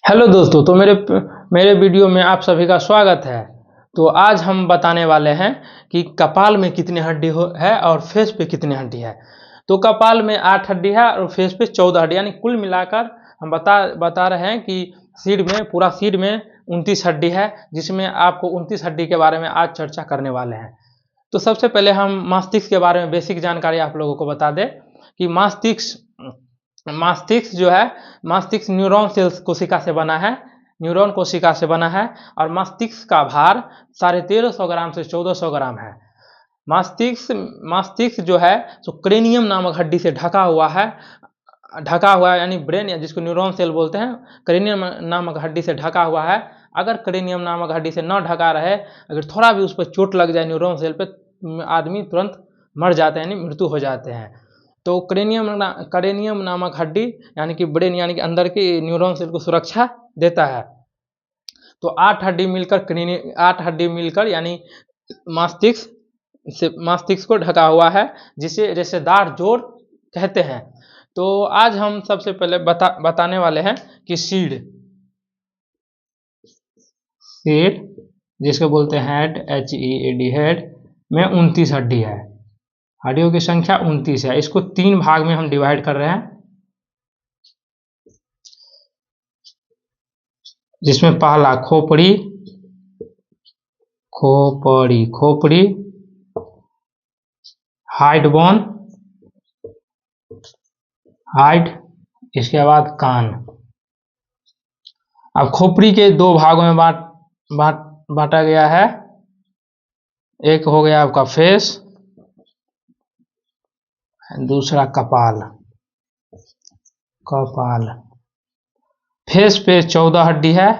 Hello दोस्तों, तो मेरे वीडियो में आप सभी का स्वागत है। तो आज हम बताने वाले हैं कि कपाल में कितनी हड्डी है और फेस पे कितनी हड्डी है। तो कपाल में 8 हड्डी है और फेस पे 14 हड्डी, यानी कुल मिलाकर हम बता रहे हैं कि पूरा सिर में 29 हड्डी है, जिसमें आपको 29 हड्डी के बारे में आज चर्चा करने वाले हैं। तो सबसे पहले हम मस्तिष्क के बारे में बेसिक जानकारी आप लोगों को बता दें कि मस्तिष्क जो है, मस्तिष्क न्यूरॉन सेल्स कोशिका से बना है, न्यूरॉन कोशिका से बना है। और मस्तिष्क का भार 1350 ग्राम से 1400 ग्राम है। मस्तिष्क जो है सो क्रेनियम नामक हड्डी से ढका हुआ है, यानी ब्रेन, या जिसको न्यूरॉन सेल बोलते हैं, क्रेनियम नामक हड्डी से ढका हुआ है। अगर क्रेनियम नामक हड्डी से न ढका रहे, अगर थोड़ा भी उस पर चोट लग जाए न्यूरॉन सेल पे, आदमी तुरंत मर जाते हैं, यानी मृत्यु हो जाते हैं। तो क्रेनियम नामक हड्डी यानी कि ब्रेन, यानी कि अंदर की न्यूरॉन सेल को सुरक्षा देता है। तो 8 हड्डी मिलकर यानी मस्तिष्क को ढका हुआ है, जिसे रेशेदार जोड़ कहते हैं। तो आज हम सबसे पहले बताने वाले हैं कि सीड, जिसको बोलते हैं हेड, HEAD, हेड में 29 हड्डी है। हड्डियों की संख्या 29 है। इसको 3 भाग में हम डिवाइड कर रहे हैं, जिसमें पहला खोपड़ी, हाइड बोन, इसके बाद कान। अब खोपड़ी के 2 भागों में बांटा गया है। एक हो गया आपका फेस, दूसरा कपाल। फेस पे 14 हड्डी है,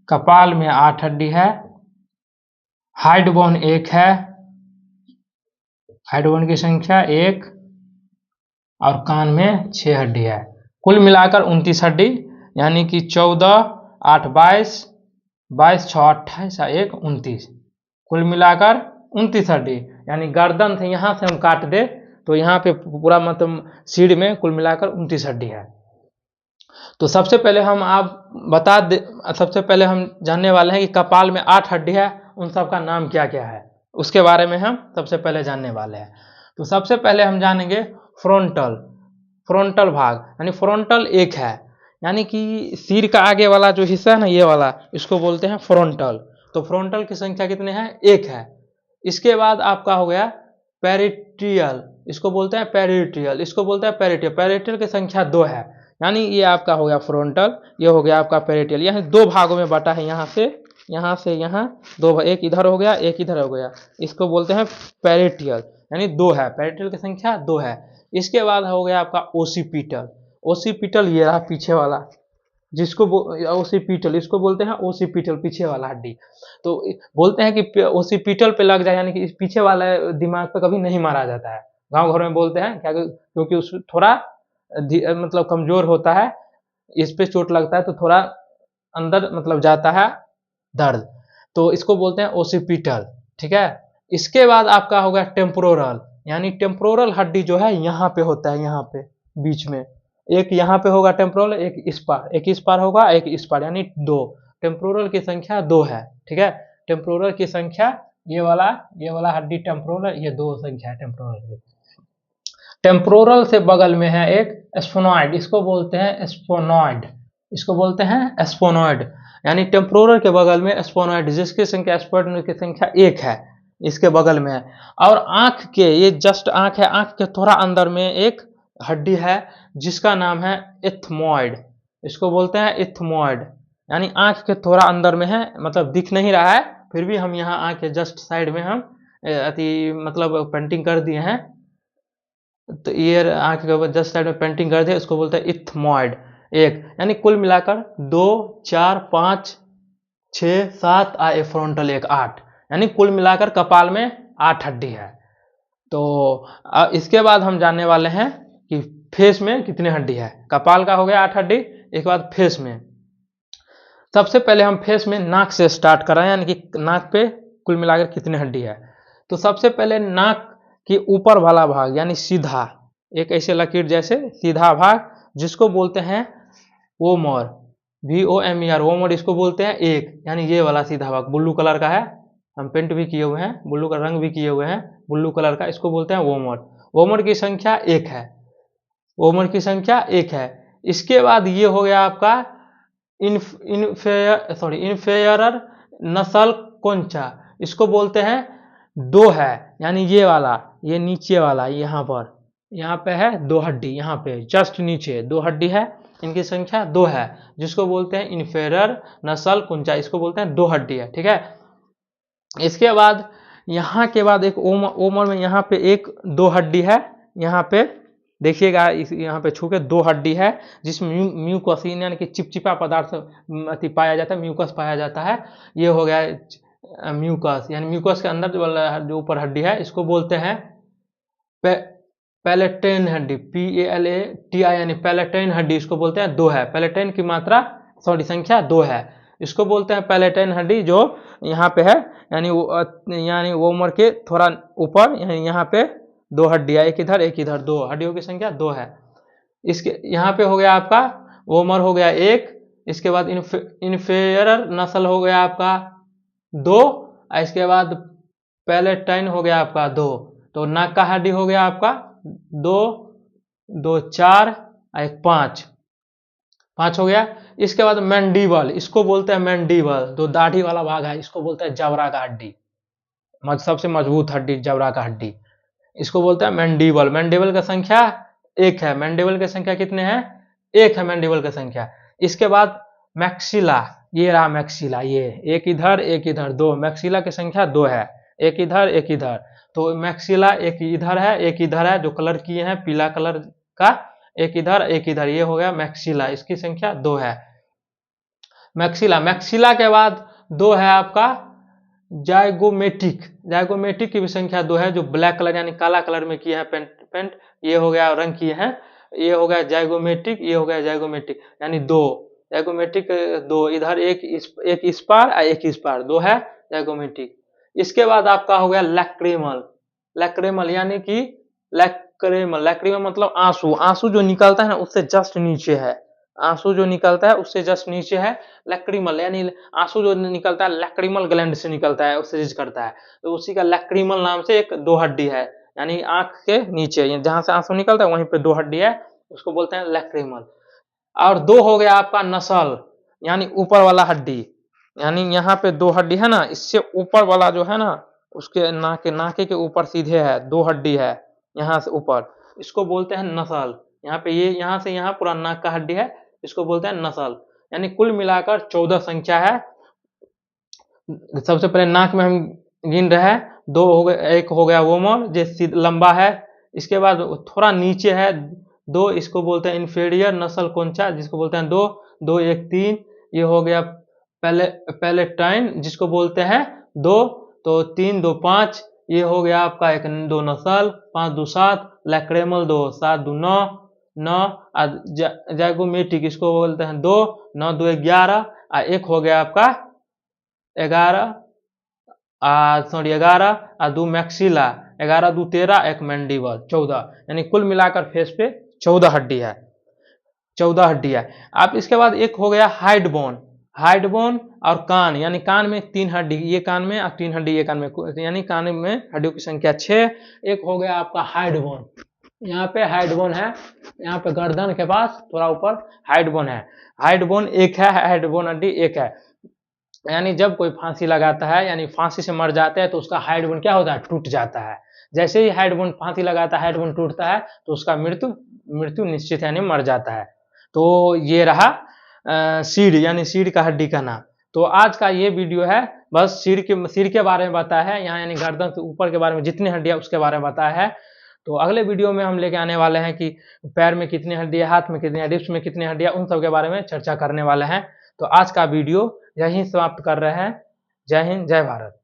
कपाल में 8 हड्डी है, हाइड बोन 1 है, हाइड बोन की संख्या 1, और कान में 6 हड्डी है। कुल मिलाकर 29 हड्डी, यानी कि 14, 8, 22, 6, 28, 1, 29। कुल मिलाकर 29 हड्डी, यानी गर्दन से यहाँ से हम काट दे तो यहाँ पे पूरा मतलब सिर में कुल मिलाकर 29 हड्डी है। तो सबसे पहले हम जानने वाले हैं कि कपाल में 8 हड्डी है, उन सब का नाम क्या क्या है, उसके बारे में हम सबसे पहले जानने वाले हैं। तो सबसे पहले हम जानेंगे फ्रंटल भाग, यानी फ्रंटल 1 है, यानी कि सिर का आगे वाला जो हिस्सा है ना, ये वाला, इसको बोलते हैं फ्रंटल। तो फ्रंटल की संख्या कितने हैं? 1 है। इसके बाद आपका हो गया पेरिटियल, इसको बोलते हैं पेरिटियल की संख्या 2 है, यानी ये आपका हो गया फ्रंटल, ये हो गया आपका पेरिटियल। यहाँ 2 भागों में बटा है, यहाँ से यहाँ 2, एक इधर हो गया, एक इधर हो गया, इसको बोलते हैं पेरिटियल, यानी 2 है, पेरिटियल की संख्या 2 है। इसके बाद हो गया आपका ओसिपिटल, ये रहा पीछे वाला, इसको बोलते हैं ओसिपिटल, पीछे वाला हड्डी। तो बोलते हैं कि ओसिपिटल पे लग जाए, यानी कि इस पीछे वाला दिमाग पे कभी नहीं मारा जाता है। गांव घर में बोलते हैं क्या, क्योंकि उस थोड़ा मतलब कमजोर होता है, इस पे चोट लगता है तो थोड़ा अंदर मतलब जाता है दर्द, तो इसको बोलते हैं ओसिपिटल। ठीक है। इसके बाद आपका हो गया टेम्पोरल, यानी टेम्पोरल हड्डी जो है यहाँ पे होता है, यहाँ पे बीच में, एक यहाँ पे होगा टेम्पोरल, एक इस पार होगा, एक इस पार, यानी 2। टेम्पोरल की संख्या 2 है। ठीक है। टेम्पोरल की संख्या, ये वाला हड्डी टेम्पोरल, ये 2 संख्या है टेम्पोरल की। टेम्पोरल से बगल में है एक स्फोनॉइड, इसको बोलते हैं स्फोनॉइड, यानी टेम्पोरल के बगल में स्फोनॉइड, जिसकी संख्या 1 है, इसके बगल में है। और आंख के, ये जस्ट आंख है, आंख के थोड़ा अंदर में एक हड्डी है जिसका नाम है इथमॉइड, इसको बोलते हैं इथमॉइड, यानी आंख के थोड़ा अंदर में है, मतलब दिख नहीं रहा है, फिर भी हम यहाँ आंख के जस्ट साइड में हम मतलब पेंटिंग कर दिए हैं। तो ये आंख के ऊपर जस्ट साइड में पेंटिंग कर दिया, इसको बोलते हैं इथमॉइड 1, यानी कुल मिलाकर 2, 4, 5, 6, 7, फ्रंटल 1, 8, यानी कुल मिलाकर कपाल में 8 हड्डी है। तो इसके बाद हम जानने वाले हैं कि फेस में कितने हड्डी है। कपाल का हो गया 8 हड्डी, एक बाद फेस में। सबसे पहले हम फेस में नाक से स्टार्ट कर रहे हैं, यानी कि नाक पे कुल मिलाकर कितने हड्डी है। तो सबसे पहले नाक कि ऊपर वाला भाग, यानी सीधा, एक ऐसे लकीर जैसे सीधा भाग, जिसको बोलते हैं ओमर, VOMER, वोमर इसको बोलते हैं एक, यानी ये वाला सीधा भाग ब्लू कलर का है, हम पेंट भी किए हुए हैं, ब्लू का रंग भी किए हुए हैं ब्लू कलर का, इसको बोलते हैं वोमर। वोमर की संख्या एक है, वोमर की संख्या एक है। इसके बाद ये हो गया आपका इन्फेयरर नस्ल कोंचा, इसको बोलते हैं दो है, यानी ये वाला, ये नीचे वाला, यहाँ पे है दो हड्डी, यहाँ पे जस्ट नीचे दो हड्डी है, इनकी संख्या दो है, जिसको बोलते हैं इन्फेरर नस्ल कुंचा, इसको बोलते हैं दो हड्डी है, ठीक है। इसके बाद यहाँ के बाद एक ओमर में यहाँ पे एक दो हड्डी है, यहाँ पे देखिएगा, यहाँ पे छू के दो हड्डी है, जिसमें म्यूकस यानी कि चिपचिपा पदार्थ पाया जाता है, म्यूकस पाया जाता है, ये हो गया म्यूकस, यानी म्यूकस के अंदर जो ऊपर हड्डी है इसको बोलते हैं पैलेटाइन हड्डी, PALATI, यानी पैलेटाइन हड्डी, इसको बोलते हैं दो है, पैलेटाइन की मात्रा संख्या दो है, इसको बोलते हैं पैलेटाइन हड्डी, जो यहाँ पे है, यानी वोमर के थोड़ा ऊपर, यहाँ पे दो हड्डियां, एक इधर एक इधर, दो हड्डियों की संख्या दो है। इसके यहाँ पे हो गया आपका वोमर हो गया एक, इसके बाद इन्फेरर नस्ल हो गया आपका दो, इसके बाद पैलेटाइन हो गया आपका दो, तो नाक का हड्डी हो गया आपका दो, दो चार, एक पांच, पांच हो गया। इसके बाद मैंडिबल, इसको बोलते हैं मैंडिबल, जो दाढ़ी वाला भाग है, इसको बोलते हैं जबड़ा का हड्डी, सबसे मजबूत हड्डी जबड़ा का हड्डी, इसको बोलते हैं मैंडिबल। मैंडिबल का संख्या एक है, मैंडिबल की संख्या कितने हैं, एक है मैंडिबल की संख्या। इसके बाद मैक्सिला, ये रहा मैक्सिला, ये एक इधर दो, मैक्सिला की संख्या दो है, एक इधर, तो मैक्सिला एक इधर है, जो कलर किए हैं पीला कलर का, एक इधर, ये हो गया मैक्सिला, इसकी संख्या दो है। मैक्सिला के बाद दो है आपका जाइगोमेटिक की भी संख्या दो है, जो ब्लैक कलर यानी काला कलर में किए हैं पेंट, ये हो गया रंग किए हैं, ये हो गया जाइगोमेटिक, ये हो गया जाइगोमेटिक, यानी दो जाइगोमेटिक, दो इधर एक इस पार, एक इस पार, दो है जाइगोमेटिक। इसके बाद आपका हो गया लैक्रेमल, यानी कि लैक्रेमल मतलब आंसू जो निकलता है ना उससे जस्ट नीचे है, आंसू जो निकलता है उससे जस्ट नीचे है लैक्रिमल, यानी आंसू जो निकलता है लैक्रिमल ग्लैंड से निकलता है, उससे रीच करता है, तो उसी का लैक्रिमल नाम से एक दो हड्डी है, यानी आंख के नीचे जहां से आंसू निकलता है वहीं पे दो हड्डी है, उसको बोलते हैं लैक्रिमल। और दो हो गया आपका नसल, यानी ऊपर वाला हड्डी, यानी यहाँ पे दो हड्डी है ना, इससे ऊपर वाला जो है ना, उसके नाके के ऊपर सीधे है दो हड्डी है, यहाँ से ऊपर, इसको बोलते हैं नसल। यहाँ पे ये यहाँ से यहाँ पूरा नाक का हड्डी है, इसको बोलते हैं नसल। यानी कुल मिलाकर 14 संख्या है। सबसे पहले नाक में हम गिन रहे हैं, दो हो गए, एक हो गया वोमर जो लंबा है, इसके बाद थोड़ा नीचे है दो, इसको बोलते हैं इंफीरियर नस्ल कोंचा, जिसको बोलते हैं दो, दो एक तीन, ये हो गया पैलेटाइन जिसको बोलते हैं दो, तो तीन दो पांच, ये हो गया आपका एक दो नस्ल, पांच दो सात, लैक्रेमल दो, सात दो नौ, जाइगोमेटिक इसको बोलते हैं दो, नौ दो 11, एक हो गया आपका 11, दो मैक्सिला, 11 दो 13, एक मैंडिबल 14, यानी कुल मिलाकर फेस पे 14 हड्डी है, 14 हड्डी है। अब इसके बाद एक हो गया हाइड बोन और कान, यानी कान में 3 हड्डी, ये कान में और 3 हड्डी ये कान में, यानी कान में हड्डियों की संख्या 6। एक हो गया आपका हाइड बोन, यहाँ पे हाइड बोन है, यहाँ पे गर्दन के पास थोड़ा ऊपर हाइड बोन है, हाइड बोन एक है, हाइड बोन हड्डी एक है। यानी जब कोई फांसी लगाता है, यानी फांसी से मर जाता है, तो उसका हाइड बोन क्या होता है, टूट जाता है। जैसे ही हाइड बोन फांसी लगाता है, हाइड बोन टूटता है, तो उसका मृत्यु निश्चित, यानी मर जाता है। तो ये रहा सीड़, यानी सीड़ का हड्डी का नाम। तो आज का ये वीडियो है बस सिर के बारे में बताया है, यहाँ यानी गर्दन से ऊपर के बारे में जितनी हड्डियां उसके बारे में बताया है। तो अगले वीडियो में हम लेके आने वाले हैं कि पैर में कितनी हड्डियां, हाथ में कितनी, रिब्स में कितनी हड्डियां, उन सब के बारे में चर्चा करने वाले हैं। तो आज का वीडियो यहीं समाप्त कर रहे हैं। जय हिंद, जय भारत।